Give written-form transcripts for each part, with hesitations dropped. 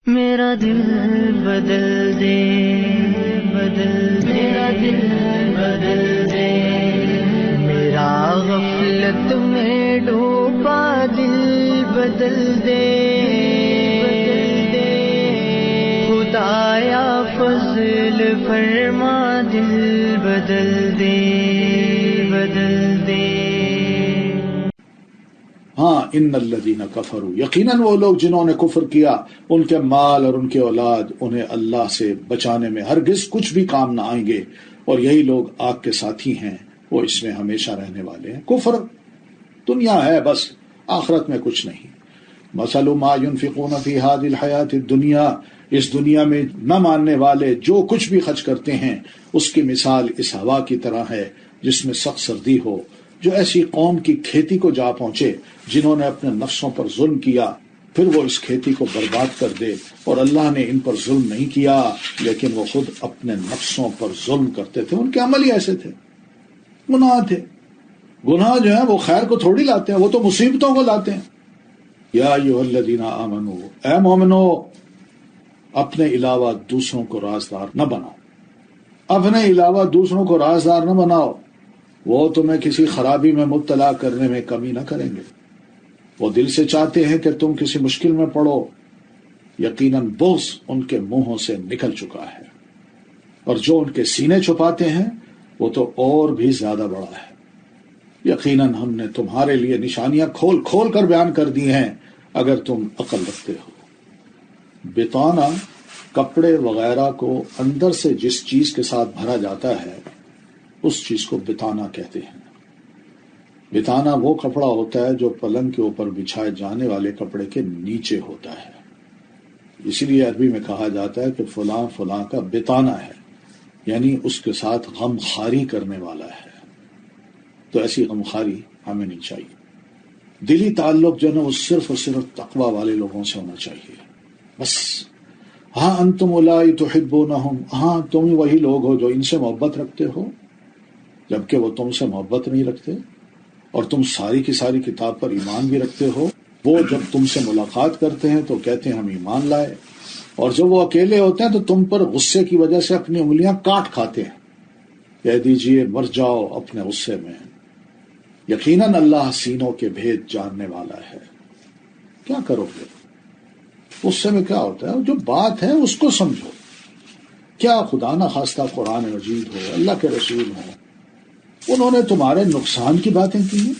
میرا دل بدل دے، بدل دے، میرا دل بدل دے، میرا غفلت میں ڈوبا دل بدل دے، بدل دے، خدایا فضل فرما دل بدل دے، بدل دے۔ ہاں، ان الذین کفروا، یقیناً وہ لوگ جنہوں نے کفر کیا، ان کے مال اور ان کے اولاد انہیں اللہ سے بچانے میں ہرگز کچھ بھی کام نہ آئیں گے، اور یہی لوگ آگ کے ساتھی ہیں، وہ اس میں ہمیشہ رہنے والے ہیں۔ کفر دنیا ہے بس، آخرت میں کچھ نہیں۔ مثل ما ينفقون فی هذه الحیاۃ الدنیا، اس دنیا میں نہ ماننے والے جو کچھ بھی خرچ کرتے ہیں، اس کی مثال اس ہوا کی طرح ہے جس میں سخت سردی ہو، جو ایسی قوم کی کھیتی کو جا پہنچے جنہوں نے اپنے نفسوں پر ظلم کیا، پھر وہ اس کھیتی کو برباد کر دے، اور اللہ نے ان پر ظلم نہیں کیا لیکن وہ خود اپنے نفسوں پر ظلم کرتے تھے۔ ان کے عمل ہی ایسے تھے، گناہ تھے۔ گناہ جو ہیں وہ خیر کو تھوڑی لاتے ہیں، وہ تو مصیبتوں کو لاتے ہیں۔ یا ایھا الذین آمنوا، اے مومنو، اپنے علاوہ دوسروں کو رازدار نہ بناؤ، اپنے علاوہ دوسروں کو رازدار نہ بناؤ، وہ تمہیں کسی خرابی میں مبتلا کرنے میں کمی نہ کریں گے۔ وہ دل سے چاہتے ہیں کہ تم کسی مشکل میں پڑو، یقیناً بغض ان کے منہوں سے نکل چکا ہے، اور جو ان کے سینے چھپاتے ہیں وہ تو اور بھی زیادہ بڑا ہے۔ یقیناً ہم نے تمہارے لیے نشانیاں کھول کھول کر بیان کر دی ہیں اگر تم عقل رکھتے ہو۔ بطانہ کپڑے وغیرہ کو اندر سے جس چیز کے ساتھ بھرا جاتا ہے اس چیز کو بطانہ کہتے ہیں۔ بطانہ وہ کپڑا ہوتا ہے جو پلنگ کے اوپر بچھائے جانے والے کپڑے کے نیچے ہوتا ہے، اسی لیے عربی میں کہا جاتا ہے کہ فلاں فلاں کا بطانہ ہے، یعنی اس کے ساتھ غم خواری کرنے والا ہے۔ تو ایسی غم خواری ہمیں نہیں چاہیے۔ دلی تعلق جو ہے وہ صرف اور صرف تقوی والے لوگوں سے ہونا چاہیے، بس۔ ہاں انتم اولائی تحبونہم، ہاں تم وہی لوگ ہو جو ان سے محبت رکھتے ہو جبکہ وہ تم سے محبت نہیں رکھتے، اور تم ساری کی ساری کتاب پر ایمان بھی رکھتے ہو۔ وہ جب تم سے ملاقات کرتے ہیں تو کہتے ہیں ہم ایمان لائے، اور جب وہ اکیلے ہوتے ہیں تو تم پر غصے کی وجہ سے اپنی انگلیاں کاٹ کھاتے ہیں۔ کہہ دیجئے مر جاؤ اپنے غصے میں، یقیناً اللہ سینوں کے بھید جاننے والا ہے۔ کیا کرو گے؟ غصے میں کیا ہوتا ہے؟ جو بات ہے اس کو سمجھو۔ کیا خدا نہ خواستہ قرآن مجید ہو، اللہ کے رسول ہو، انہوں نے تمہارے نقصان کی باتیں کی ہیں،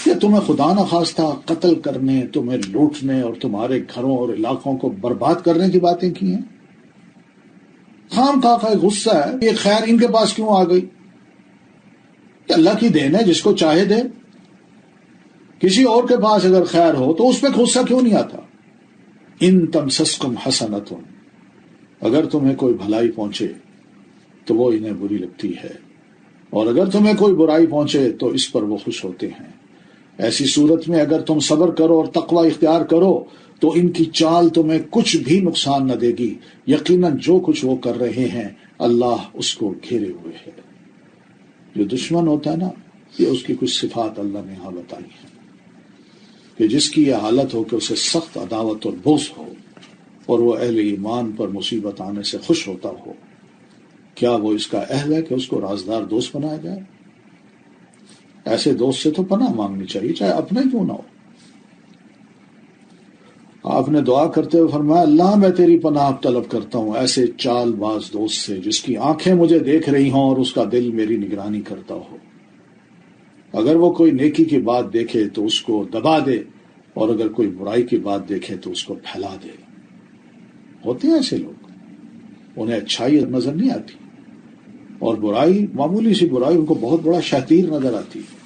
کہ تمہیں خدا نہ خواستہ قتل کرنے، تمہیں لوٹنے اور تمہارے گھروں اور علاقوں کو برباد کرنے کی باتیں کی ہیں؟ خام خواہ غصہ ہے، یہ خیر ان کے پاس کیوں آ گئی؟ کہ اللہ کی دین ہے، جس کو چاہے دے۔ کسی اور کے پاس اگر خیر ہو تو اس پہ غصہ کیوں نہیں آتا؟ ان تمسسکم حسنۃ، اگر تمہیں کوئی بھلائی پہنچے تو وہ انہیں بری لگتی ہے، اور اگر تمہیں کوئی برائی پہنچے تو اس پر وہ خوش ہوتے ہیں۔ ایسی صورت میں اگر تم صبر کرو اور تقوی اختیار کرو تو ان کی چال تمہیں کچھ بھی نقصان نہ دے گی، یقیناً جو کچھ وہ کر رہے ہیں اللہ اس کو گھیرے ہوئے ہے۔ جو دشمن ہوتا ہے نا، یہ اس کی کچھ صفات اللہ نے یہاں بتائی ہیں، کہ جس کی یہ حالت ہو کہ اسے سخت عداوت اور بغض ہو، اور وہ اہل ایمان پر مصیبت آنے سے خوش ہوتا ہو، کیا وہ اس کا اہل ہے کہ اس کو رازدار دوست بنایا جائے؟ ایسے دوست سے تو پناہ مانگنی چاہیے، چاہے اپنا ہی کیوں نہ ہو۔ آپ نے دعا کرتے ہوئے فرمایا اللہ میں تیری پناہ طلب کرتا ہوں ایسے چال باز دوست سے جس کی آنکھیں مجھے دیکھ رہی ہوں اور اس کا دل میری نگرانی کرتا ہو۔ اگر وہ کوئی نیکی کی بات دیکھے تو اس کو دبا دے، اور اگر کوئی برائی کی بات دیکھے تو اس کو پھیلا دے۔ ہوتے ہیں ایسے لوگ، انہیں اچھائی نظر نہیں آتی، اور برائی، معمولی سی برائی ان کو بہت بڑا شہتیر نظر آتی ہے۔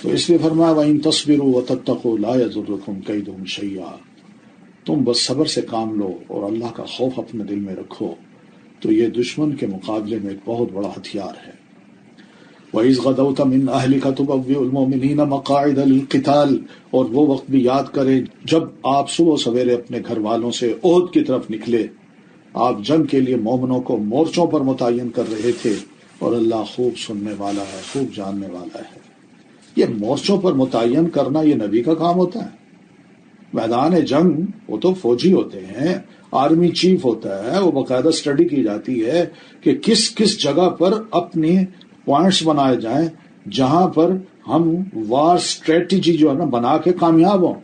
تو اس لیے فرمایا وَإِن تَصْبِرُوا وَتَتَّقُوا لَا يَضُرُّكُمْ كَيْدُهُمْ شَيْئًا، تم بس صبر سے کام لو اور اللہ کا خوف اپنے دل میں رکھو تو یہ دشمن کے مقابلے میں ایک بہت بڑا ہتھیار ہے۔ وَإِذْ غَدَوْتَ مِنْ أَهْلِكَ تُبَوِّئُ الْمُؤْمِنِينَ مَقَاعِدَ لِلْقِتَالِ، اور وہ وقت بھی یاد کرے جب آپ صبح سویرے اپنے گھر والوں سے احد کی طرف نکلے، آپ جنگ کے لیے مومنوں کو مورچوں پر متعین کر رہے تھے، اور اللہ خوب سننے والا ہے، خوب جاننے والا ہے۔ یہ مورچوں پر متعین کرنا یہ نبی کا کام ہوتا ہے؟ میدان جنگ وہ تو فوجی ہوتے ہیں، آرمی چیف ہوتا ہے، وہ باقاعدہ اسٹڈی کی جاتی ہے کہ کس کس جگہ پر اپنے پوائنٹس بنائے جائیں جہاں پر ہم وار اسٹریٹجی جو ہے نا بنا کے کامیاب ہوں،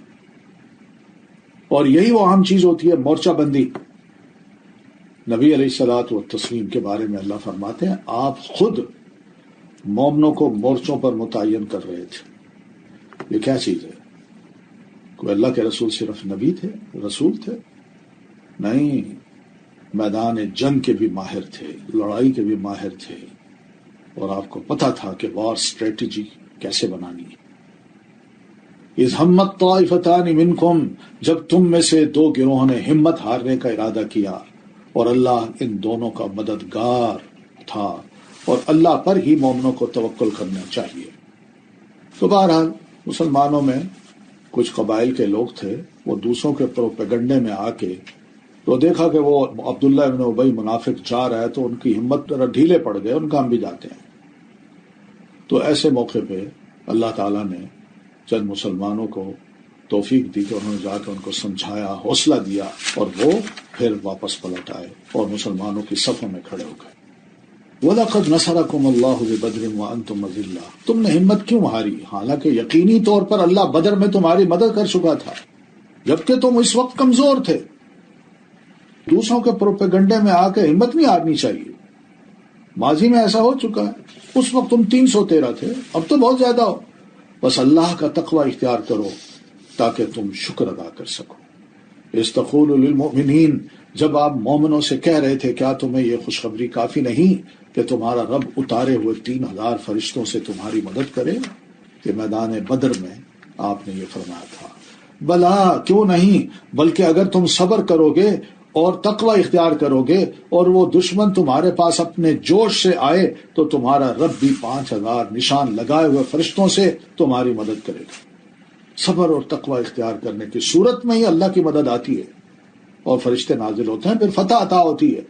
اور یہی وہ اہم چیز ہوتی ہے مورچہ بندی۔ نبی علیہ الصلوۃ والتسلیم کے بارے میں اللہ فرماتے ہیں آپ خود مومنوں کو مورچوں پر متعین کر رہے تھے۔ یہ کیا چیز ہے؟ کوئی اللہ کے رسول صرف نبی تھے، رسول تھے؟ نہیں، میدان جنگ کے بھی ماہر تھے، لڑائی کے بھی ماہر تھے، اور آپ کو پتا تھا کہ وار اسٹریٹجی کیسے بنانی ہے۔ اذ ہمت طائفتان منکم، جب تم میں سے دو گروہوں نے ہمت ہارنے کا ارادہ کیا، اور اللہ ان دونوں کا مددگار تھا، اور اللہ پر ہی مومنوں کو توکل کرنا چاہیے۔ تو بہرحال مسلمانوں میں کچھ قبائل کے لوگ تھے، وہ دوسروں کے پروپیگنڈے میں آ کے تو دیکھا کہ وہ عبداللہ ابن ابی منافق جا رہا ہے تو ان کی ہمت ذرا ڈھیلے پڑ گئے، ان کا ہم بھی جاتے ہیں۔ تو ایسے موقع پہ اللہ تعالیٰ نے چند مسلمانوں کو توفیق دی کہ انہوں نے جا کے ان کو سمجھایا، حوصلہ دیا، اور وہ پھر واپس پلٹ آئے اور مسلمانوں کی صفوں میں کھڑے ہو گئے۔ وَلَقَدْ نَصَرَكُمُ اللَّهُ بِبَدْرٍ وَأَنْتُمْ أَذِلَّةٌ، تم نے ہمت کیوں ہاری حالانکہ یقینی طور پر اللہ بدر میں تمہاری مدد کر چکا تھا، جبکہ تم اس وقت کمزور تھے۔ دوسروں کے پروپیگنڈے میں آ کے ہمت نہیں ہارنی چاہیے، ماضی میں ایسا ہو چکا ہے۔ اس وقت تم 313 تھے، اب تو بہت زیادہ ہو۔ بس اللہ کا تقوی اختیار کرو تاکہ تم شکر ادا کر سکو۔ استقول للمؤمنین، جب آپ مومنوں سے کہہ رہے تھے کیا تمہیں یہ خوشخبری کافی نہیں کہ تمہارا رب اتارے ہوئے 3000 فرشتوں سے تمہاری مدد کرے؟ کہ میدان بدر میں آپ نے یہ فرمایا تھا۔ بلا، کیوں نہیں، بلکہ اگر تم صبر کرو گے اور تقوی اختیار کرو گے اور وہ دشمن تمہارے پاس اپنے جوش سے آئے تو تمہارا رب بھی 5000 نشان لگائے ہوئے فرشتوں سے تمہاری مدد کرے گا۔ صبر اور تقوی اختیار کرنے کی صورت میں ہی اللہ کی مدد آتی ہے اور فرشتے نازل ہوتے ہیں، پھر فتح عطا ہوتی ہے۔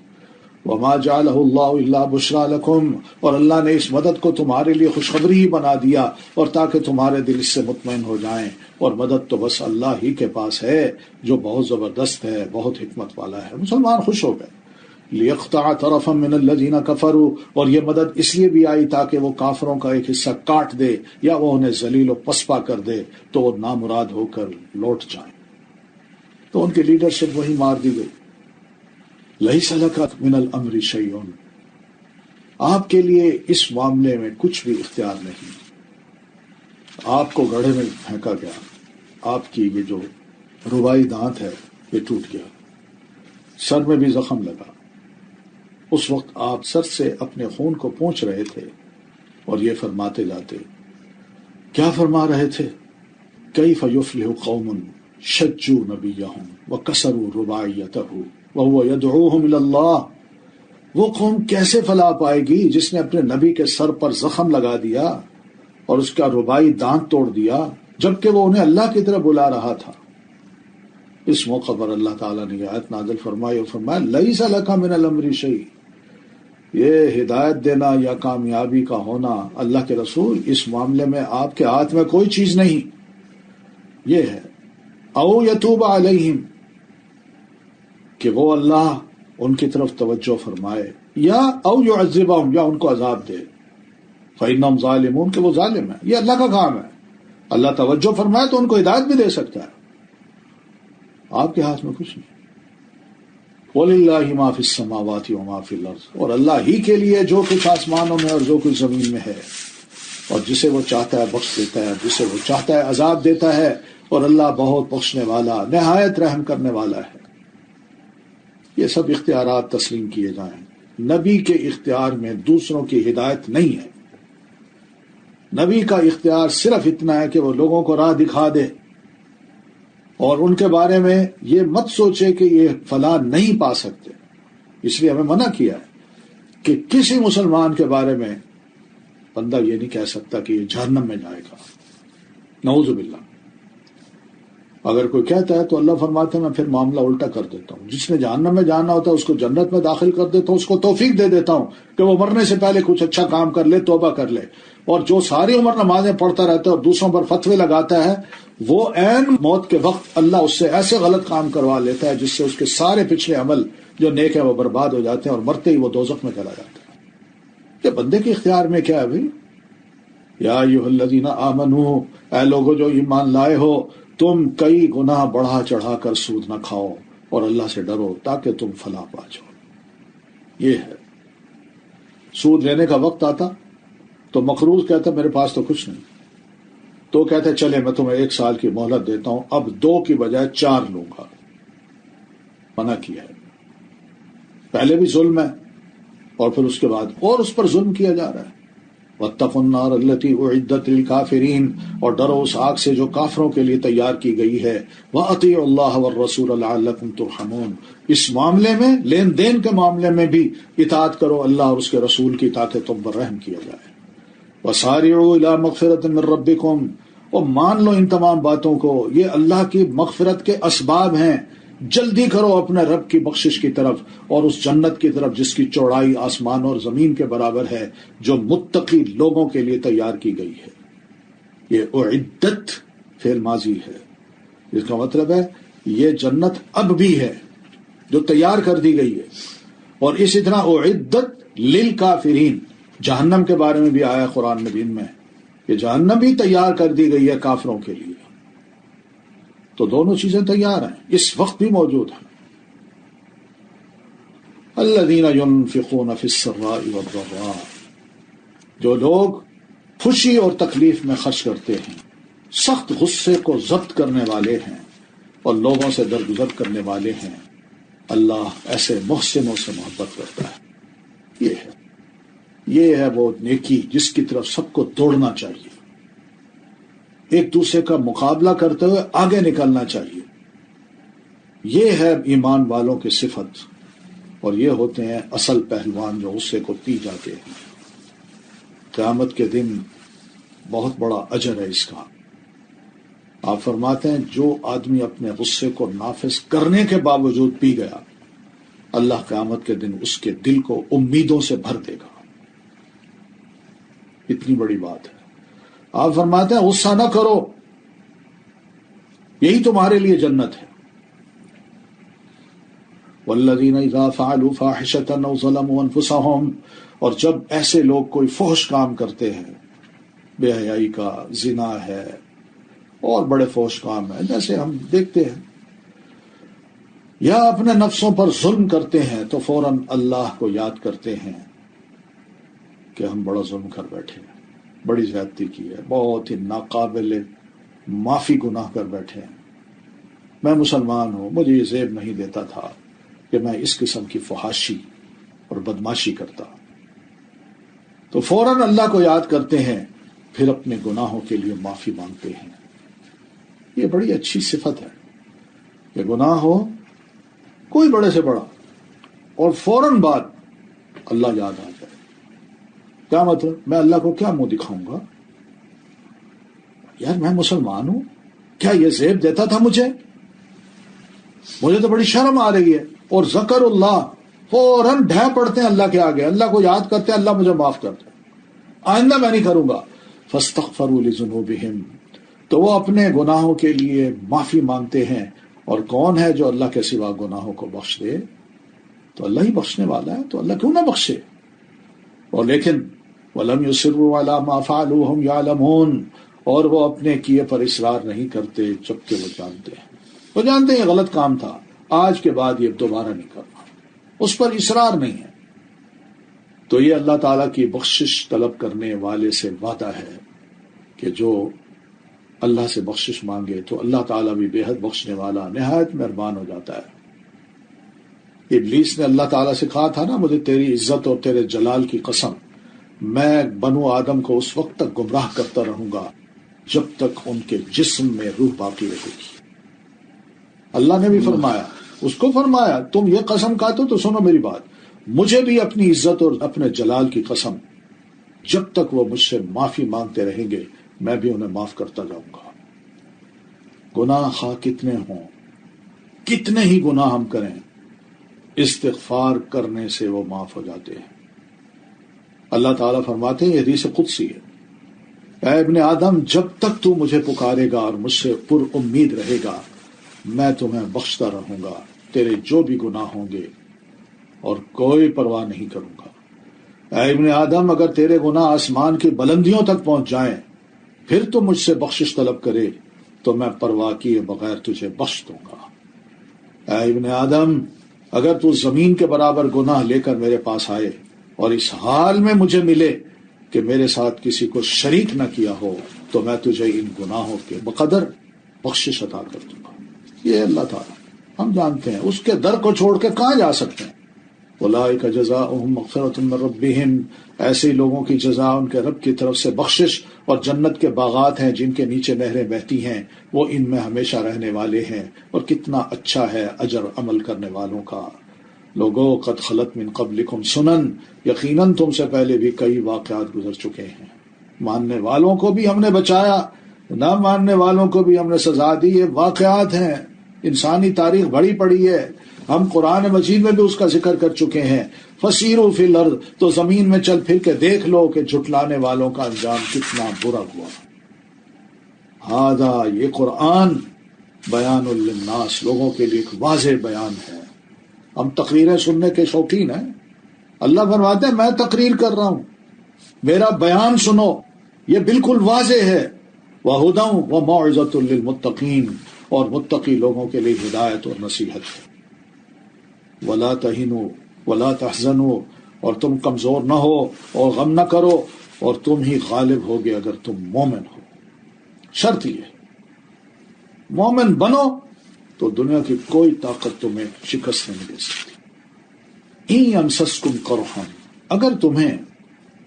وما جعلہ اللہ الا بشرا لکم، اور اللہ نے اس مدد کو تمہارے لیے خوشخبری ہی بنا دیا اور تاکہ تمہارے دل اس سے مطمئن ہو جائیں، اور مدد تو بس اللہ ہی کے پاس ہے جو بہت زبردست ہے، بہت حکمت والا ہے۔ مسلمان خوش ہو گئے۔ لِيَقْطَعَ طَرَفًا مِّنَ الَّذِينَ كَفَرُوا، اور یہ مدد اس لیے بھی آئی تاکہ وہ کافروں کا ایک حصہ کاٹ دے یا وہ انہیں ذلیل و پسپا کر دے تو وہ نامراد ہو کر لوٹ جائیں۔ تو ان کی لیڈرشپ وہی مار دی گئی۔ لَيْسَ لَكَ مِنَ الْأَمْرِ شَيْءٌ، آپ کے لیے اس معاملے میں کچھ بھی اختیار نہیں۔ آپ کو گڑھے میں پھینکا گیا، آپ کی یہ جو ربائی دانت ہے یہ ٹوٹ گیا، سر میں بھی زخم لگا۔ اس وقت آپ سر سے اپنے خون کو پونچھ رہے تھے اور یہ فرماتے جاتے، کیا فرما رہے تھے؟ کیف یفلح قوم شجوا نبیہم وکسروا رباعیتہ وہو یدعوہم الی اللہ، وہ قوم کیسے فلاح پائے گی جس نے اپنے نبی کے سر پر زخم لگا دیا اور اس کا ربائی دانت توڑ دیا جبکہ وہ انہیں اللہ کی طرف بلا رہا تھا۔ اس موقع پر اللہ تعالیٰ نے یہ آیت نازل فرمائی اور فرمایا لیس لک من الامر شیء، یہ ہدایت دینا یا کامیابی کا ہونا اللہ کے رسول اس معاملے میں آپ کے ہاتھ میں کوئی چیز نہیں۔ یہ ہے او یتوب علیہم، کہ وہ اللہ ان کی طرف توجہ فرمائے، یا او یعذبہم، یا ان کو عذاب دے، فإنہم ظالمون، کہ وہ ظالم ہیں۔ یہ اللہ کا کام ہے، اللہ توجہ فرمائے تو ان کو ہدایت بھی دے سکتا ہے، آپ کے ہاتھ میں کچھ نہیں۔ وَلِلَّهِ مَا فِي السَّمَاوَاتِ وَمَا فِي الْأَرْضِ، اور اللہ ہی کے لیے جو کچھ آسمانوں میں اور جو کچھ زمین میں ہے، اور جسے وہ چاہتا ہے بخش دیتا ہے، جسے وہ چاہتا ہے عذاب دیتا ہے، اور اللہ بہت بخشنے والا نہایت رحم کرنے والا ہے۔ یہ سب اختیارات تسلیم کیے جائیں۔ نبی کے اختیار میں دوسروں کی ہدایت نہیں ہے۔ نبی کا اختیار صرف اتنا ہے کہ وہ لوگوں کو راہ دکھا دے اور ان کے بارے میں یہ مت سوچے کہ یہ فلاح نہیں پا سکتے۔ اس لیے ہمیں منع کیا ہے کہ کسی مسلمان کے بارے میں بندہ یہ نہیں کہہ سکتا کہ یہ جہنم میں جائے گا، نعوذ باللہ۔ اگر کوئی کہتا ہے تو اللہ فرماتے ہیں میں پھر معاملہ الٹا کر دیتا ہوں، جس نے جہنم میں جانا ہوتا ہے اس کو جنت میں داخل کر دیتا ہوں، اس کو توفیق دے دیتا ہوں کہ وہ مرنے سے پہلے کچھ اچھا کام کر لے، توبہ کر لے۔ اور جو ساری عمر نمازیں پڑھتا رہتا ہے اور دوسروں پر فتوے لگاتا ہے، وہ عین موت کے وقت اللہ اس سے ایسے غلط کام کروا لیتا ہے جس سے اس کے سارے پچھلے عمل جو نیک ہے وہ برباد ہو جاتے ہیں اور مرتے ہی وہ دوزخ میں چلا جاتا ہے۔ کہ بندے کے اختیار میں کیا ہے بھائی؟ یا ایھا الذین آمنو، اے لوگو جو ایمان لائے ہو، تم کئی گناہ بڑھا چڑھا کر سود نہ کھاؤ اور اللہ سے ڈرو تاکہ تم فلاح پا جاؤ۔ یہ ہے، سود لینے کا وقت آتا تو مقروض کہتا میرے پاس تو کچھ نہیں، تو کہتے چلے میں تمہیں 1 سال کی مہلت دیتا ہوں، اب 2 کی بجائے 4 لوں گا۔ منع کیا ہے، پہلے بھی ظلم ہے اور پھر اس کے بعد اور اس پر ظلم کیا جا رہا ہے۔ واتقوا النار التي اعدت للكافرين، اور ڈرو اس آگ سے جو کافروں کے لیے تیار کی گئی ہے۔ واطیعوا اللہ والرسول لعلکم ترحمون، اس معاملے میں، لین دین کے معاملے میں بھی اطاعت کرو اللہ اور اس کے رسول کی تاکہ تم پر رحم کیا جائے۔ وسارعوا الى مغفرۃ من ربکم، اور مان لو ان تمام باتوں کو، یہ اللہ کی مغفرت کے اسباب ہیں۔ جلدی کرو اپنے رب کی بخشش کی طرف اور اس جنت کی طرف جس کی چوڑائی آسمان اور زمین کے برابر ہے، جو متقی لوگوں کے لیے تیار کی گئی ہے۔ یہ اعدت فعل ماضی ہے، جس کا مطلب ہے یہ جنت اب بھی ہے جو تیار کر دی گئی ہے۔ اور اسی طرح اعدت للکافرین، جہنم کے بارے میں بھی آیا قرآن مجید میں، یہ جہنم بھی تیار کر دی گئی ہے کافروں کے لیے۔ تو دونوں چیزیں تیار ہیں، اس وقت بھی موجود ہیں۔ الذین ينفقون فی السراء والضراء، جو لوگ خوشی اور تکلیف میں خرچ کرتے ہیں، سخت غصے کو ضبط کرنے والے ہیں اور لوگوں سے درگزر کرنے والے ہیں، اللہ ایسے محسنوں سے محبت کرتا ہے۔ یہ ہے وہ نیکی جس کی طرف سب کو دوڑنا چاہیے، ایک دوسرے کا مقابلہ کرتے ہوئے آگے نکلنا چاہیے۔ یہ ہے ایمان والوں کی صفت، اور یہ ہوتے ہیں اصل پہلوان جو غصے کو پی جاتے ہیں۔ قیامت کے دن بہت بڑا اجر ہے اس کا۔ آپ فرماتے ہیں جو آدمی اپنے غصے کو نافذ کرنے کے باوجود پی گیا، اللہ قیامت کے دن اس کے دل کو امیدوں سے بھر دے گا۔ اتنی بڑی بات ہے۔ آپ فرماتے ہیں غصہ نہ کرو، یہی تمہارے لیے جنت ہے۔ والذین اذا فعلوا فاحشۃ او ظلموا انفسهم، اور جب ایسے لوگ کوئی فحش کام کرتے ہیں، بے حیائی کا، زنا ہے اور بڑے فحش کام ہیں جیسے ہم دیکھتے ہیں، یا اپنے نفسوں پر ظلم کرتے ہیں، تو فوراً اللہ کو یاد کرتے ہیں کہ ہم بڑا ظلم کر بیٹھے ہیں، بڑی زیادتی کی ہے، بہت ہی ناقابل معافی گناہ کر بیٹھے ہیں۔ میں مسلمان ہوں، مجھے یہ زیب نہیں دیتا تھا کہ میں اس قسم کی فحاشی اور بدماشی کرتا۔ تو فوراً اللہ کو یاد کرتے ہیں، پھر اپنے گناہوں کے لیے معافی مانگتے ہیں۔ یہ بڑی اچھی صفت ہے کہ گناہ ہو کوئی بڑے سے بڑا اور فوراً بعد اللہ یاد آ جائے۔ کیا مطلب؟ میں اللہ کو کیا منہ دکھاؤں گا؟ یار میں مسلمان ہوں، کیا یہ زیب دیتا تھا مجھے تو بڑی شرم آ رہی ہے۔ اور ذکر اللہ، فوراً ڈھہ پڑتے ہیں اللہ کے آگے، اللہ کو یاد کرتے ہیں، اللہ مجھے معاف کر دے، آئندہ میں نہیں کروں گا۔ فاستغفروا لذنوبہم، تو وہ اپنے گناہوں کے لیے معافی مانگتے ہیں۔ اور کون ہے جو اللہ کے سوا گناہوں کو بخش دے؟ تو اللہ ہی بخشنے والا ہے، تو اللہ کیوں نہ بخشے؟ اور لیکن وَلَمْ يُصِرُّوا عَلَى مَا فَعَلُوا وَهُمْ يَعْلَمُونَ، اور وہ اپنے کیے پر اصرار نہیں کرتے جبکہ وہ جانتے ہیں، وہ جانتے ہیں یہ غلط کام تھا، آج کے بعد یہ دوبارہ نہیں کرنا، اس پر اصرار نہیں ہے۔ تو یہ اللہ تعالیٰ کی بخشش طلب کرنے والے سے وعدہ ہے کہ جو اللہ سے بخشش مانگے تو اللہ تعالیٰ بھی بے حد بخشنے والا، نہایت مہربان ہو جاتا ہے۔ ابلیس نے اللہ تعالیٰ سے کہا تھا نا، مجھے تیری عزت اور تیرے جلال کی قسم، میں بنو آدم کو اس وقت تک گمراہ کرتا رہوں گا جب تک ان کے جسم میں روح باقی رہے گی۔ اللہ نے بھی فرمایا، اس کو فرمایا تم یہ قسم کھاتے ہو تو سنو میری بات، مجھے بھی اپنی عزت اور اپنے جلال کی قسم، جب تک وہ مجھ سے معافی مانگتے رہیں گے میں بھی انہیں معاف کرتا جاؤں گا۔ گناہ خواہ کتنے ہوں، کتنے ہی گناہ ہم کریں، استغفار کرنے سے وہ معاف ہو جاتے ہیں۔ اللہ تعالیٰ فرماتے ہیں، یہ حدیث قدسی ہے، اے ابن آدم جب تک تو مجھے پکارے گا اور مجھ سے پر امید رہے گا میں تمہیں بخشتا رہوں گا تیرے جو بھی گناہ ہوں گے اور کوئی پرواہ نہیں کروں گا۔ اے ابن آدم اگر تیرے گناہ آسمان کی بلندیوں تک پہنچ جائیں پھر تو مجھ سے بخشش طلب کرے تو میں پرواہ کیے بغیر تجھے بخش دوں گا۔ اے ابن آدم اگر تو زمین کے برابر گناہ لے کر میرے پاس آئے اور اس حال میں مجھے ملے کہ میرے ساتھ کسی کو شریک نہ کیا ہو تو میں تجھے ان گناہوں کے بقدر بخشش عطا کر دوں گا۔ یہ اللہ تعالیٰ، ہم جانتے ہیں اس کے در کو چھوڑ کے کہاں جا سکتے ہیں۔ اولئک جزاؤہم مغفرۃ من ربہم، ایسے لوگوں کی جزا ان کے رب کی طرف سے بخشش اور جنت کے باغات ہیں جن کے نیچے نہریں بہتی ہیں، وہ ان میں ہمیشہ رہنے والے ہیں، اور کتنا اچھا ہے اجر عمل کرنے والوں کا۔ لوگو قد خلت من قبلکم سنن، یقیناً تم سے پہلے بھی کئی واقعات گزر چکے ہیں، ماننے والوں کو بھی ہم نے بچایا، نہ ماننے والوں کو بھی ہم نے سزا دی۔ یہ واقعات ہیں، انسانی تاریخ بڑی پڑی ہے، ہم قرآن مجید میں بھی اس کا ذکر کر چکے ہیں۔ فسیروا فی الارض، تو زمین میں چل پھر کے دیکھ لو کہ جھٹلانے والوں کا انجام کتنا برا ہوا۔ ھذا، یہ قرآن بیان للناس، لوگوں کے لیے ایک واضح بیان ہے۔ ہم تقریریں سننے کے شوقین ہیں، اللہ فرماتے ہیں میں تقریر کر رہا ہوں، میرا بیان سنو، یہ بالکل واضح ہے۔ وَھُدًى وَمَوعِظَةٌ لِّلْمُتَّقِينَ، اور متقی لوگوں کے لیے ہدایت اور نصیحت ہے۔ وَلَا تَهِنُوا وَلَا تَحْزَنُوا، اور تم کمزور نہ ہو اور غم نہ کرو، اور تم ہی غالب ہوگے اگر تم مومن ہو۔ شرط یہ، مومن بنو تو دنیا کی کوئی طاقت تمہیں شکست نہیں دے سکتی۔ إِن يَمْسَسْكُمْ قَرْحٌ، اگر تمہیں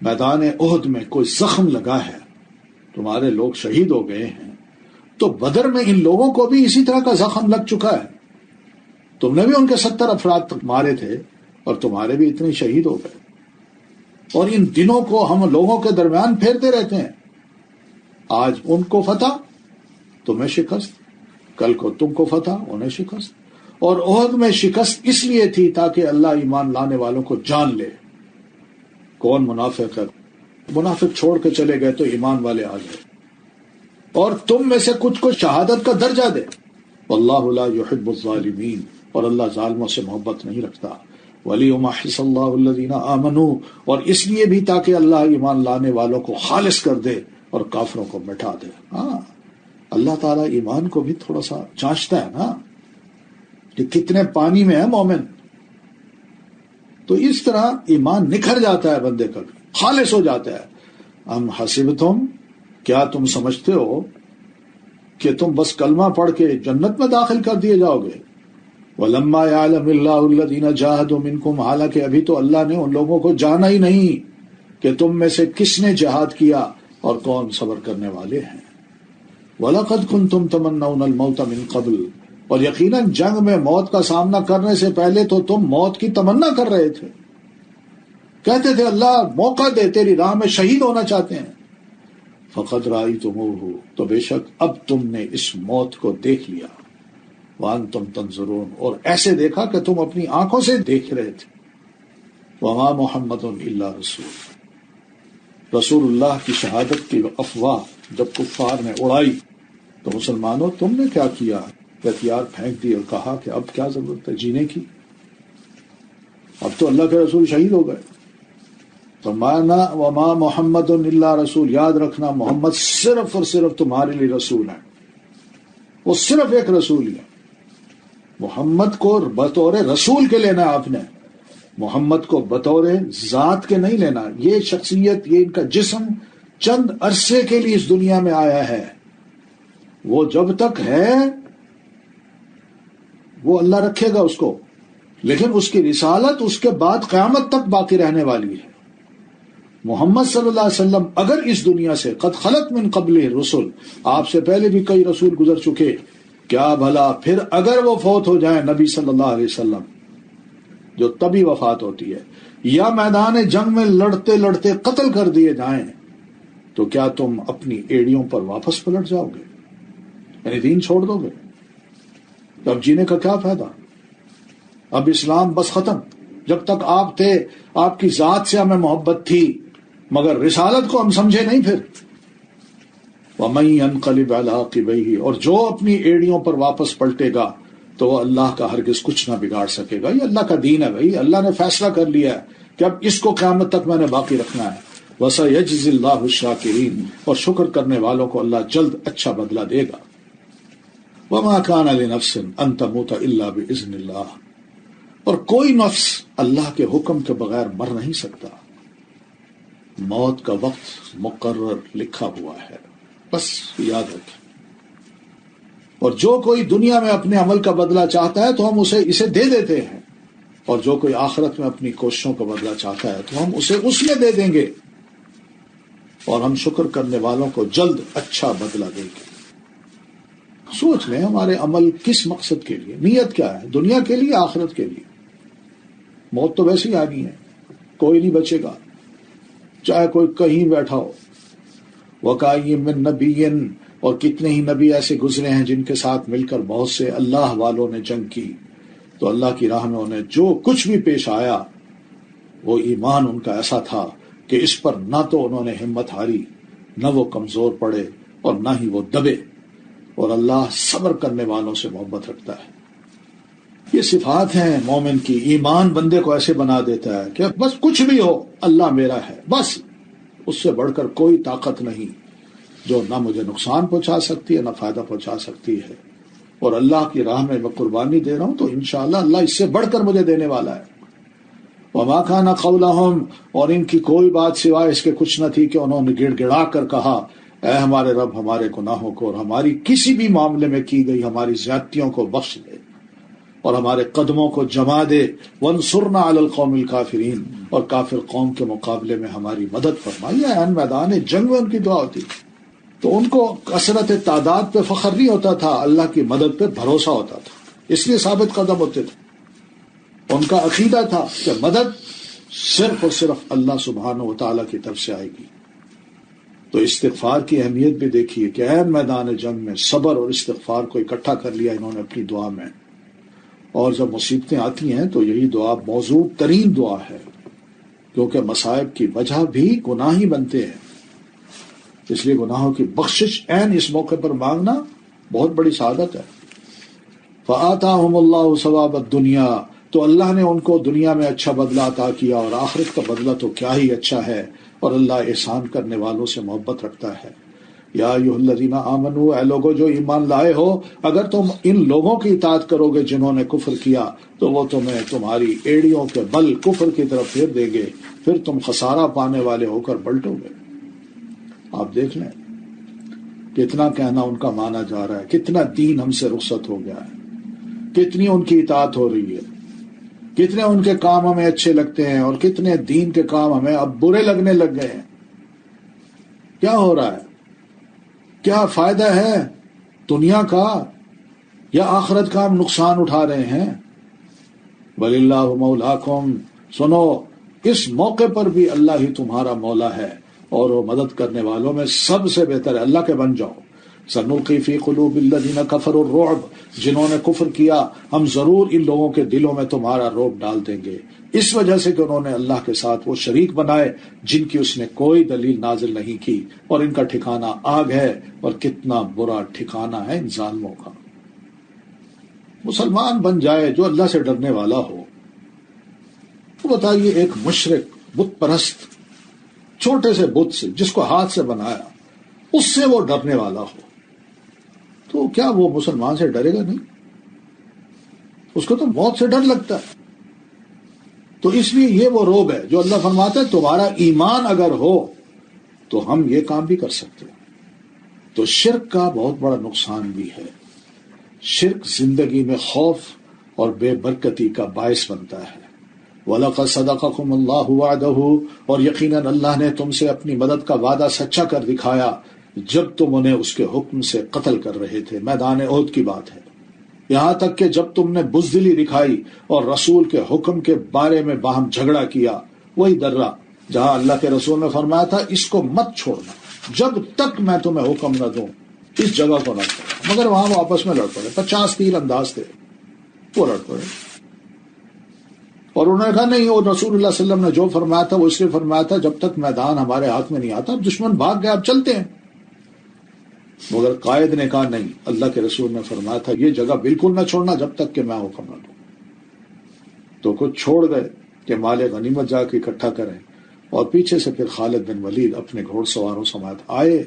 میدان احد میں کوئی زخم لگا ہے، تمہارے لوگ شہید ہو گئے ہیں، تو بدر میں ان لوگوں کو بھی اسی طرح کا زخم لگ چکا ہے، تم نے بھی ان کے 70 افراد تک مارے تھے اور تمہارے بھی اتنے شہید ہو گئے، اور ان دنوں کو ہم لوگوں کے درمیان پھیرتے رہتے ہیں۔ آج ان کو فتح، تمہیں شکست، کل کو تم کو فتح، انہیں شکست۔ اور احد میں شکست اس لیے تھی تاکہ اللہ ایمان لانے والوں کو جان لے کون منافق ہے۔ منافق چھوڑ کے چلے گئے تو ایمان والے آ گئے، اور تم میں سے کچھ کو شہادت کا درجہ دے۔ واللہ لا يحب الظالمین، اور اللہ ظالموں سے محبت نہیں رکھتا۔ وَلِيُمَحِّصَ اللَّهُ الَّذِينَ آمَنُوا، اور اس لیے بھی تاکہ اللہ ایمان لانے والوں کو خالص کر دے اور کافروں کو مٹا دے۔ ہاں، اللہ تعالیٰ ایمان کو بھی تھوڑا سا جانچتا ہے نا کہ کتنے پانی میں ہے مومن، تو اس طرح ایمان نکھر جاتا ہے بندے کا، خالص ہو جاتا ہے۔ ام حسبتم، کیا تم سمجھتے ہو کہ تم بس کلمہ پڑھ کے جنت میں داخل کر دیے جاؤ گے؟ وَلَمَّا يَعْلَمِ اللَّهُ الَّذِينَ جَاهَدُوا مِنكُمْ، حالانکہ ابھی تو اللہ نے ان لوگوں کو جانا ہی نہیں کہ تم میں سے کس نے جہاد کیا اور کون صبر کرنے والے ہیں۔ وَلَقَدْ كُنْتُمْ تَمَنَّوْنَ الْمَوْتَ مِنْ قَبْلُ، اور یقیناً جنگ میں موت کا سامنا کرنے سے پہلے تو تم موت کی تمنا کر رہے تھے، کہتے تھے اللہ موقع دے، تیری راہ میں شہید ہونا چاہتے ہیں۔ فَقَدْ رَأَيْتُمُوهُ، تو بے شک اب تم نے اس موت کو دیکھ لیا۔ وَأَنْتُمْ تَنْظُرُونَ، اور ایسے دیکھا کہ تم اپنی آنکھوں سے دیکھ رہے تھے۔ وَمَا مُحَمَّدٌ إِلَّا رَسُولٌ، رسول اللہ کی شہادت کی افواہ جب کفار نے اڑائی تو مسلمانوں تم نے کیا کیا؟ ہتھیار پھینک دی اور کہا کہ اب کیا ضرورت ہے جینے کی، اب تو اللہ کے رسول شہید ہو گئے۔ وَمَا مُحَمَّدٌ إِلَّا رَسُولٌ، یاد رکھنا محمد صرف اور صرف تمہارے لیے رسول ہے، وہ صرف ایک رسول ہے۔ محمد کو بطور رسول کے لینا آپ نے، محمد کو بطور ذات کے نہیں لینا۔ یہ شخصیت، یہ ان کا جسم چند عرصے کے لیے اس دنیا میں آیا ہے، وہ جب تک ہے وہ اللہ رکھے گا اس کو، لیکن اس کی رسالت اس کے بعد قیامت تک باقی رہنے والی ہے۔ محمد صلی اللہ علیہ وسلم اگر اس دنیا سے، قد خلت من قبل رسل، آپ سے پہلے بھی کئی رسول گزر چکے، کیا بھلا پھر اگر وہ فوت ہو جائیں نبی صلی اللہ علیہ وسلم، جو تبھی وفات ہوتی ہے، یا میدان جنگ میں لڑتے لڑتے قتل کر دیے جائیں، تو کیا تم اپنی ایڑیوں پر واپس پلٹ جاؤ گے؟ یعنی دین چھوڑ دو گے تو اب جینے کا کیا فائدہ؟ اب اسلام بس ختم. جب تک آپ تھے آپ کی ذات سے ہمیں محبت تھی مگر رسالت کو ہم سمجھے نہیں. پھر وَمَن يَنْقَلِبْ عَلَىٰ عَقِبَيْهِ، اور جو اپنی ایڑیوں پر واپس پلٹے گا تو وہ اللہ کا ہرگز کچھ نہ بگاڑ سکے گا. یہ اللہ کا دین ہے بھائی، اللہ نے فیصلہ کر لیا ہے کہ اب اس کو قیامت تک میں نے باقی رکھنا ہے. وَسَيَجْزِي اللَّهُ الشَّاكِرِينَ، اور شکر کرنے والوں کو اللہ جلد اچھا بدلہ دے گا. وَمَا كَانَ لِنَفْسٍ أَن تَمُوتَ إِلَّا بِإِذْنِ اللَّهِ، اور کوئی نفس اللہ کے حکم کے بغیر مر نہیں سکتا. موت کا وقت مقرر لکھا ہوا ہے، بس یاد رکھیں. اور جو کوئی دنیا میں اپنے عمل کا بدلہ چاہتا ہے تو ہم اسے دے دیتے ہیں، اور جو کوئی آخرت میں اپنی کوششوں کا بدلہ چاہتا ہے تو ہم اسے اس میں دے دیں گے، اور ہم شکر کرنے والوں کو جلد اچھا بدلہ دیں گے. سوچ لیں ہمارے عمل کس مقصد کے لیے، نیت کیا ہے؟ دنیا کے لیے، آخرت کے لیے؟ موت تو ویسے ہی آنی ہے، کوئی نہیں بچے گا چاہے کوئی کہیں بیٹھا ہو. وَكَأَيٍّ مِّن نَبِيٍّ، اور کتنے ہی نبی ایسے گزرے ہیں جن کے ساتھ مل کر بہت سے اللہ والوں نے جنگ کی، تو اللہ کی راہ میں انہیں جو کچھ بھی پیش آیا وہ ایمان ان کا ایسا تھا کہ اس پر نہ تو انہوں نے ہمت ہاری، نہ وہ کمزور پڑے اور نہ ہی وہ دبے. اور اللہ صبر کرنے والوں سے محبت رکھتا ہے. یہ صفات ہیں مومن کی. ایمان بندے کو ایسے بنا دیتا ہے کہ بس کچھ بھی ہو اللہ میرا ہے، بس اس سے بڑھ کر کوئی طاقت نہیں جو نہ مجھے نقصان پہنچا سکتی ہے نہ فائدہ پہنچا سکتی ہے. اور اللہ کی راہ میں قربانی دے رہا ہوں تو انشاءاللہ اللہ اس سے بڑھ کر مجھے دینے والا ہے. وما كان قولهم، اور ان کی کوئی بات سوائے اس کے کچھ نہ تھی کہ انہوں نے گڑ گڑا کر کہا اے ہمارے رب ہمارے گناہوں کو اور ہماری کسی بھی معاملے میں کی گئی ہماری زیادتیوں کو بخش دے اور ہمارے قدموں کو جما دے. وانصرنا علی القوم الکافرین، اور کافر قوم کے مقابلے میں ہماری مدد فرما. یہ ان میدان جنگ میں ان کی دعا ہوتی. تو ان کو کثرت تعداد پہ فخر نہیں ہوتا تھا، اللہ کی مدد پہ بھروسہ ہوتا تھا، اس لیے ثابت قدم ہوتے تھے. ان کا عقیدہ تھا کہ مدد صرف اور صرف اللہ سبحانہ و تعالیٰ کی طرف سے آئے گی. تو استغفار کی اہمیت بھی دیکھیے کہ عین میدان جنگ میں صبر اور استغفار کو اکٹھا کر لیا انہوں نے اپنی دعا میں. اور جب مصیبتیں آتی ہیں تو یہی دعا موزوں ترین دعا ہے، کیونکہ مصائب کی وجہ بھی گناہ ہی بنتے ہیں. اس لیے گناہوں کی بخشش عین اس موقع پر مانگنا بہت بڑی سعادت ہے. فآتاہم اللہ ثواب الدنیا، تو اللہ نے ان کو دنیا میں اچھا بدلہ عطا کیا، اور آخرت کا بدلہ تو کیا ہی اچھا ہے. اور اللہ احسان کرنے والوں سے محبت رکھتا ہے. یا ایھا الذین آمنوا، اے لوگو جو ایمان لائے ہو، اگر تم ان لوگوں کی اطاعت کرو گے جنہوں نے کفر کیا تو وہ تمہیں تمہاری ایڑیوں کے بل کفر کی طرف پھیر دیں گے، پھر تم خسارہ پانے والے ہو کر پلٹو گے. آپ دیکھ لیں کتنا کہنا ان کا مانا جا رہا ہے، کتنا دین ہم سے رخصت ہو گیا ہے، کتنی ان کی اطاعت ہو رہی ہے، کتنے ان کے کام ہمیں اچھے لگتے ہیں اور کتنے دین کے کام ہمیں اب برے لگنے لگ گئے ہیں. کیا ہو رہا ہے؟ کیا فائدہ ہے دنیا کا یا آخرت کا ہم نقصان اٹھا رہے ہیں؟ وَلِلَّهُ مَوْلَاكُمْ، سنو اس موقع پر بھی اللہ ہی تمہارا مولا ہے اور وہ مدد کرنے والوں میں سب سے بہتر ہے. اللہ کے بن جاؤ. سنلقی فی قلوب الذین کفروا الرعب، جنہوں نے کفر کیا ہم ضرور ان لوگوں کے دلوں میں تمہارا رعب ڈال دیں گے، اس وجہ سے کہ انہوں نے اللہ کے ساتھ وہ شریک بنائے جن کی اس نے کوئی دلیل نازل نہیں کی، اور ان کا ٹھکانہ آگ ہے، اور کتنا برا ٹھکانہ ہے ان ظالموں کا. مسلمان بن جائے جو اللہ سے ڈرنے والا ہو. تو بتائیے ایک مشرک بت پرست چھوٹے سے بت سے جس کو ہاتھ سے بنایا اس سے وہ ڈرنے والا ہو تو کیا وہ مسلمان سے ڈرے گا؟ نہیں، اس کو تو موت سے ڈر لگتا ہے. تو اس لیے یہ وہ روب ہے جو اللہ فرماتا ہے تمہارا ایمان اگر ہو تو ہم یہ کام بھی کر سکتے ہیں. تو شرک کا بہت بڑا نقصان بھی ہے. شرک زندگی میں خوف اور بے برکتی کا باعث بنتا ہے. وَلَقَدْ صَدَقَكُمُ اللَّهُ وَعْدَهُ، اور یقیناً اللہ نے تم سے اپنی مدد کا وعدہ سچا کر دکھایا جب تم انہیں اس کے حکم سے قتل کر رہے تھے. میدان احد کی بات ہے. یہاں تک کہ جب تم نے بزدلی دکھائی اور رسول کے حکم کے بارے میں باہم جھگڑا کیا، وہی درہ جہاں اللہ کے رسول نے فرمایا تھا اس کو مت چھوڑنا جب تک میں تمہیں حکم نہ دوں، اس جگہ کو نہ چھوڑنا. مگر وہاں وہ آپس میں لڑ پڑے، 50 تیر انداز تھے، وہ لڑ پڑے، اور انہوں نے کہا نہیں، وہ رسول اللہ صلی اللہ علیہ وسلم نے جو فرمایا تھا وہ اس لیے فرمایا تھا جب تک میدان ہمارے ہاتھ میں نہیں آتا، اب دشمن بھاگ گیا، اب چلتے ہیں۔ مگر قائد نے کہا نہیں، اللہ کے رسول نے فرمایا تھا یہ جگہ بالکل نہ چھوڑنا جب تک کہ میں حکم نہ دوں۔ تو کچھ چھوڑ گئے کہ مال غنیمت جا کے اکٹھا کریں، اور پیچھے سے پھر خالد بن ولید اپنے گھوڑ سواروں سمیت آئے،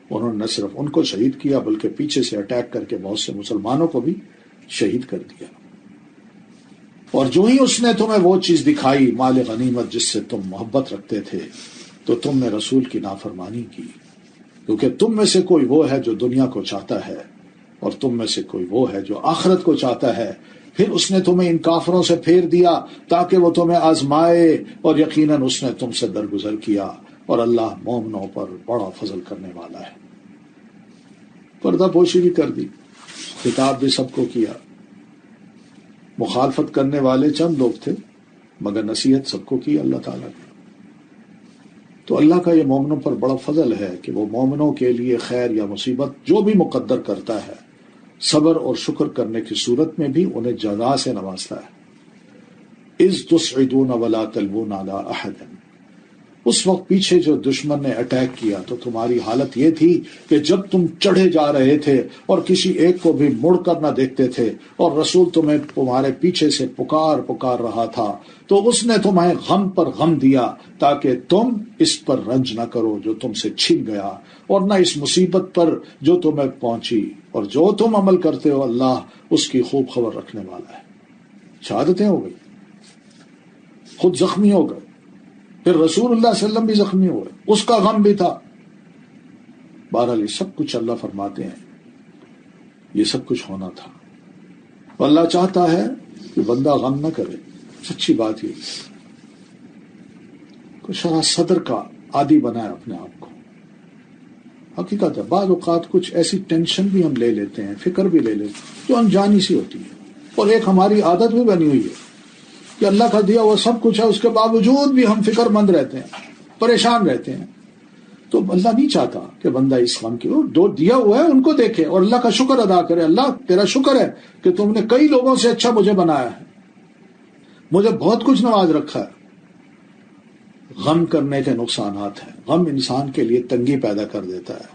انہوں نے نہ صرف ان کو شہید کیا بلکہ پیچھے سے اٹیک کر کے بہت سے مسلمانوں کو بھی شہید کر دیا۔ اور جو ہی اس نے تمہیں وہ چیز دکھائی مال غنیمت جس سے تم محبت رکھتے تھے، تو تم نے رسول کی نافرمانی کی، کیونکہ تم میں سے کوئی وہ ہے جو دنیا کو چاہتا ہے اور تم میں سے کوئی وہ ہے جو آخرت کو چاہتا ہے۔ پھر اس نے تمہیں ان کافروں سے پھیر دیا تاکہ وہ تمہیں آزمائے، اور یقیناً اس نے تم سے درگزر کیا، اور اللہ مومنوں پر بڑا فضل کرنے والا ہے۔ پردہ پوشی بھی کر دی، خطاب بھی سب کو کیا، مخالفت کرنے والے چند لوگ تھے مگر نصیحت سب کو کی اللہ تعالیٰ نے۔ تو اللہ کا یہ مومنوں پر بڑا فضل ہے کہ وہ مومنوں کے لیے خیر یا مصیبت جو بھی مقدر کرتا ہے، صبر اور شکر کرنے کی صورت میں بھی انہیں جزا سے نوازتا ہے۔ اذ تصعدون ولا تلوون علی احد، اس وقت پیچھے جو دشمن نے اٹیک کیا تو تمہاری حالت یہ تھی کہ جب تم چڑھے جا رہے تھے اور کسی ایک کو بھی مڑ کر نہ دیکھتے تھے، اور رسول تمہیں تمہارے پیچھے سے پکار رہا تھا، تو اس نے تمہیں غم پر غم دیا تاکہ تم اس پر رنج نہ کرو جو تم سے چھن گیا، اور نہ اس مصیبت پر جو تمہیں پہنچی، اور جو تم عمل کرتے ہو اللہ اس کی خوب خبر رکھنے والا ہے۔ شہادتیں ہو گئی، خود زخمی ہو گئے، پھر رسول اللہ صلی اللہ علیہ وسلم بھی زخمی ہوئے، اس کا غم بھی تھا۔ بہرحال یہ سب کچھ اللہ فرماتے ہیں یہ سب کچھ ہونا تھا، اللہ چاہتا ہے کہ بندہ غم نہ کرے۔ سچی بات یہ کہ شرح صدر کا عادی بنائے اپنے آپ کو۔ حقیقت ہے بعض اوقات کچھ ایسی ٹینشن بھی ہم لے لیتے ہیں، فکر بھی لے لیتے ہیں جو انجانی سی ہوتی ہے، اور ایک ہماری عادت بھی بنی ہوئی ہے کہ اللہ کا دیا ہوا سب کچھ ہے، اس کے باوجود بھی ہم فکر مند رہتے ہیں، پریشان رہتے ہیں۔ تو اللہ نہیں چاہتا کہ بندہ اس غم کی جو دیا ہوا ہے ان کو دیکھے اور اللہ کا شکر ادا کرے۔ اللہ تیرا شکر ہے کہ تم نے کئی لوگوں سے اچھا مجھے بنایا ہے، مجھے بہت کچھ نواز رکھا ہے۔ غم کرنے کے نقصانات ہیں، غم انسان کے لیے تنگی پیدا کر دیتا ہے،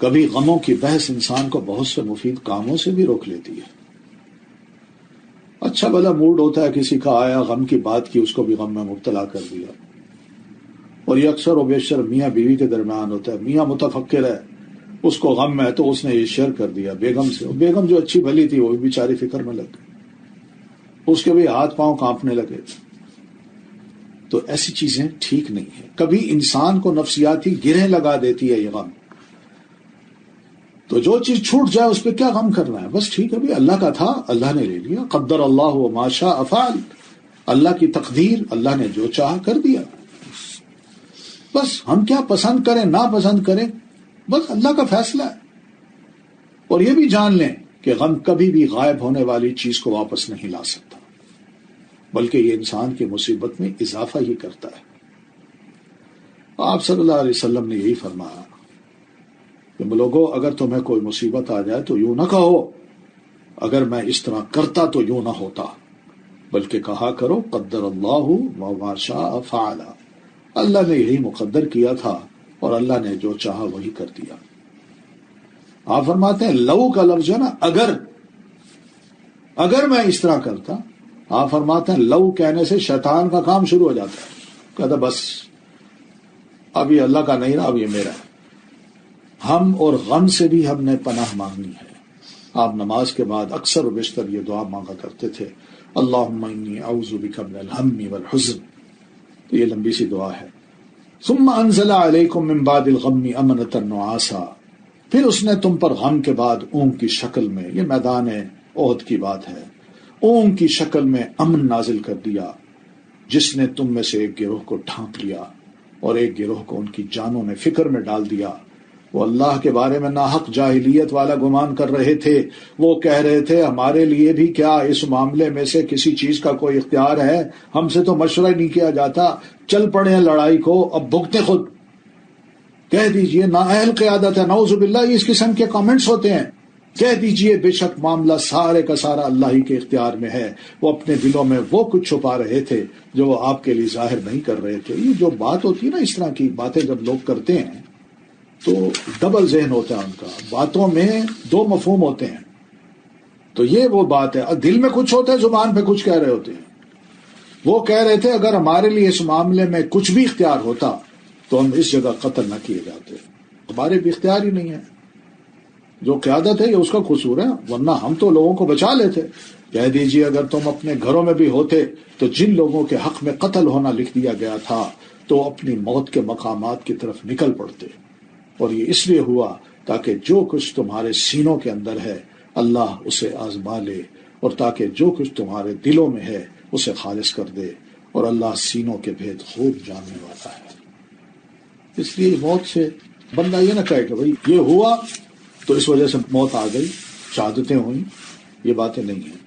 کبھی غموں کی بحث انسان کو بہت سے مفید کاموں سے بھی روک لیتی ہے۔ اچھا بھلا موڈ ہوتا ہے کسی کا، آیا غم کی بات کی، اس کو بھی غم میں مبتلا کر دیا، اور یہ اکثر و بیشتر میاں بیوی کے درمیان ہوتا ہے۔ میاں متفکر ہے، اس کو غم ہے تو اس نے یہ شیئر کر دیا بیگم سے، اور بیگم جو اچھی بھلی تھی وہ بھی بیچاری فکر میں لگ گئی، اس کے بھی ہاتھ پاؤں کانپنے لگے۔ تو ایسی چیزیں ٹھیک نہیں ہیں، کبھی انسان کو نفسیاتی گرہیں لگا دیتی ہے یہ غم۔ تو جو چیز چھوٹ جائے اس پہ کیا غم کرنا ہے، بس ٹھیک ہے بھی اللہ کا تھا، اللہ نے لے لیا، قدر اللہ وما شاء فعل، اللہ کی تقدیر، اللہ نے جو چاہا کر دیا۔ بس ہم کیا پسند کریں نہ پسند کریں، بس اللہ کا فیصلہ ہے۔ اور یہ بھی جان لیں کہ غم کبھی بھی غائب ہونے والی چیز کو واپس نہیں لا سکتا، بلکہ یہ انسان کی مصیبت میں اضافہ ہی کرتا ہے۔ آپ صلی اللہ علیہ وسلم نے یہی فرمایا کہ لوگوں اگر تمہیں کوئی مصیبت آ جائے تو یوں نہ کہو اگر میں اس طرح کرتا تو یوں نہ ہوتا، بلکہ کہا کرو قدر اللہ وما شاء فعل، اللہ نے یہی مقدر کیا تھا اور اللہ نے جو چاہا وہی کر دیا۔ آپ فرماتے ہیں لو کا لفظ ہے نا، اگر میں اس طرح کرتا، آپ فرماتے ہیں لو کہنے سے شیطان کا کام شروع ہو جاتا ہے، کہتا بس اب یہ اللہ کا نہیں رہا، اب یہ میرا ہے۔ ہم اور غم سے بھی ہم نے پناہ مانگنی ہے۔ آپ نماز کے بعد اکثر و بیشتر یہ دعا مانگا کرتے تھے، اللہم انی اعوذ بک من الہم والحزن، تو یہ لمبی سی دعا ہے۔ ثم انزل علیکم من بعد الغم امنۃ نعاسا، پھر اس نے تم پر غم کے بعد اونگ کی شکل میں، یہ میدان احد کی بات ہے، اونگ کی شکل میں امن نازل کر دیا، جس نے تم میں سے ایک گروہ کو ڈھانپ لیا اور ایک گروہ کو ان کی جانوں میں فکر میں ڈال دیا۔ وہ اللہ کے بارے میں ناحق جاہلیت والا گمان کر رہے تھے، وہ کہہ رہے تھے ہمارے لیے بھی کیا اس معاملے میں سے کسی چیز کا کوئی اختیار ہے، ہم سے تو مشورہ نہیں کیا جاتا، چل پڑے ہیں لڑائی کو، اب بھگتے خود۔ کہہ دیجئے نااہل قیادت ہے، نعوذ باللہ، اس قسم کے کامنٹس ہوتے ہیں۔ کہہ دیجئے بے شک معاملہ سارے کا سارا اللہ ہی کے اختیار میں ہے، وہ اپنے دلوں میں وہ کچھ چھپا رہے تھے جو وہ آپ کے لیے ظاہر نہیں کر رہے تھے۔ یہ جو بات ہوتی ہے نا، اس طرح کی باتیں جب لوگ کرتے ہیں تو ڈبل ذہن ہوتا ہے ان کا، باتوں میں دو مفہوم ہوتے ہیں۔ تو یہ وہ بات ہے، دل میں کچھ ہوتا ہے، زبان پہ کچھ کہہ رہے ہوتے ہیں۔ وہ کہہ رہے تھے اگر ہمارے لیے اس معاملے میں کچھ بھی اختیار ہوتا تو ہم اس جگہ قتل نہ کیے جاتے، ہمارے بھی اختیار ہی نہیں ہے۔ جو قیادت ہے یہ اس کا قصور ہے، ورنہ ہم تو لوگوں کو بچا لیتے۔ کہہ دیجیے اگر تم اپنے گھروں میں بھی ہوتے تو جن لوگوں کے حق میں قتل ہونا لکھ دیا گیا تھا تو اپنی موت کے مقامات کی طرف نکل پڑتے، اور یہ اس لیے ہوا تاکہ جو کچھ تمہارے سینوں کے اندر ہے اللہ اسے آزما لے، اور تاکہ جو کچھ تمہارے دلوں میں ہے اسے خالص کر دے، اور اللہ سینوں کے بھید خوب جاننے والا ہے۔ اس لیے موت سے بندہ یہ نہ کہے کہ بھئی یہ ہوا تو اس وجہ سے موت آ گئی، شہادتیں ہوئیں، یہ باتیں نہیں ہیں۔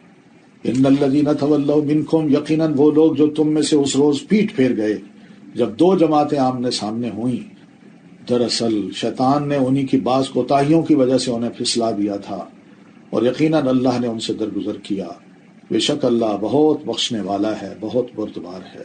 ان الذین تولوا منکم، یقیناً وہ لوگ جو تم میں سے اس روز پیٹ پھیر گئے جب دو جماعتیں آمنے سامنے ہوئیں، دراصل شیطان نے انہی کی بعض کوتاہیوں کی وجہ سے انہیں پھسلا دیا تھا، اور یقیناً اللہ نے ان سے درگزر کیا۔ بے شک اللہ بہت بخشنے والا ہے، بہت بردبار ہے۔